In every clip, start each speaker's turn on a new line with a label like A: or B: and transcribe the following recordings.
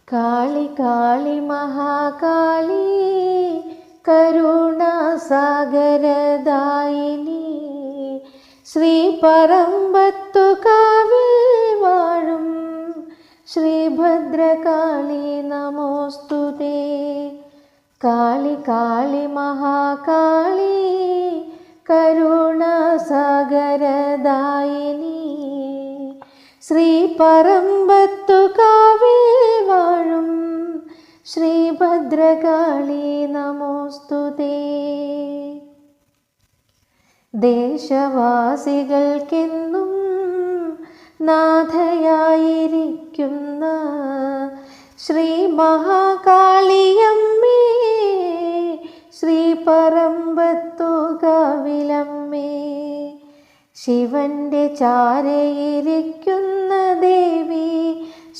A: കാളി കാളി മഹാകാളി കരുണാസാഗരദായിനി ശ്രീ പറമ്പത്തുകാവിൽ വാഴും ശ്രീഭദ്രകാളി നമോസ്തുതേ. കാളി കാളി മഹാകാളി കരുണാസാഗരദായിനി ശ്രീ പറമ്പത്തുകാവിൽ വാഴും ശ്രീഭദ്രകാളി നമോസ്തുതേ. ദേശവാസികൾക്കെന്നും നാഥയായിരിക്കുന്ന ശ്രീ മഹാകാളിയമ്മേ, ശ്രീ പറമ്പത്തുകാവിലമ്മേ, ശിവന്റെ ചാരയിരിക്കുന്ന ദേവി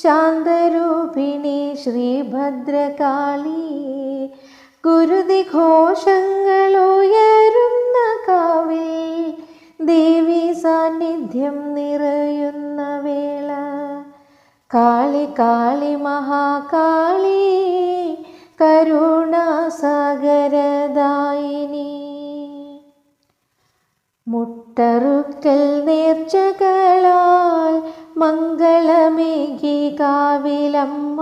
A: ശാന്തരൂപിണി ശ്രീഭദ്രകാളി, ഗുരുതി ഘോഷങ്ങളുയരുന്ന കാവിൽ ദേവി സാന്നിധ്യം നിറയുന്ന വേള. കാളി കാളി മഹാകാളി കരുണാസാഗരദായിനി മുട്ടറുക്കൽ നേർച്ചകളാൽ മംഗളമേകി കാവിലമ്മ,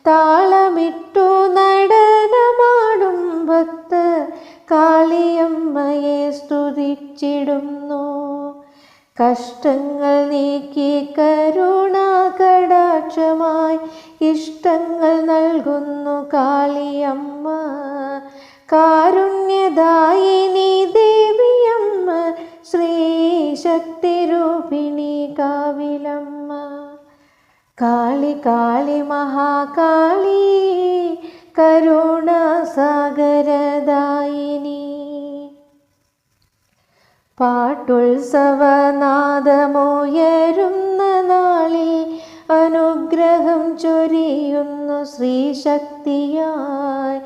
A: താളമിട്ടു നടനമാടും ഭക്തർ കാളിയമ്മയെ സ്തുതിച്ചിടുന്നു. കഷ്ടങ്ങൾ നീക്കി കരുണാകടാക്ഷമായി ഇഷ്ടങ്ങൾ നൽകുന്നു കാളിയമ്മ. കാരുണ്യദായിനി ദേവിയമ്മ, ശ്രീ ശക്തിരൂപിണി കാവിലമ്മ. കാളി കാളി മഹാകാളി കരുണാസാഗരദായിനി പാട്ടുത്സവനാദമുയരുന്ന നാളിൽ അനുഗ്രഹം ചൊരിയുന്നു ശ്രീശക്തിയായി.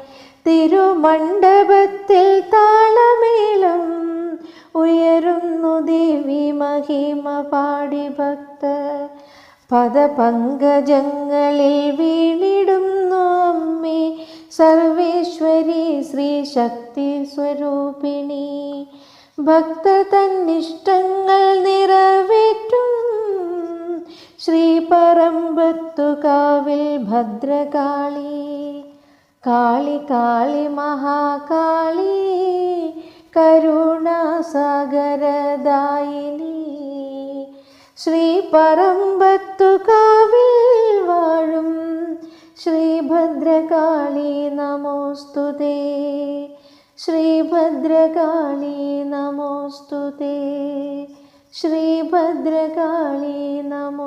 A: തിരുമണ്ഡപത്തിൽ താളമേളം ഉയരുന്നു ദേവി മഹിമ പാടി ഭക്തർ. പദപങ്കജങ്ങളിൽ വീണിടുന്നു അമ്മേ സർവേശ്വരി ശ്രീ ശക്തി സ്വരൂപിണി. ഭക്തർ തന്നിഷ്ടങ്ങൾ നിറവേറ്റും ശ്രീ പറമ്പത്തുകാവിൽ ഭദ്രകാളി. കാളി കാളി മഹാകാളി കരുണാസാഗരദായിനി ശ്രീ പറമ്പത്തുകാവിൽ വാഴും ശ്രീഭദ്രകാളി നമോസ്തുതേ. ശ്രീഭദ്രകാളി നമോസ്തുതേ. ശ്രീഭദ്രകാളി നമോ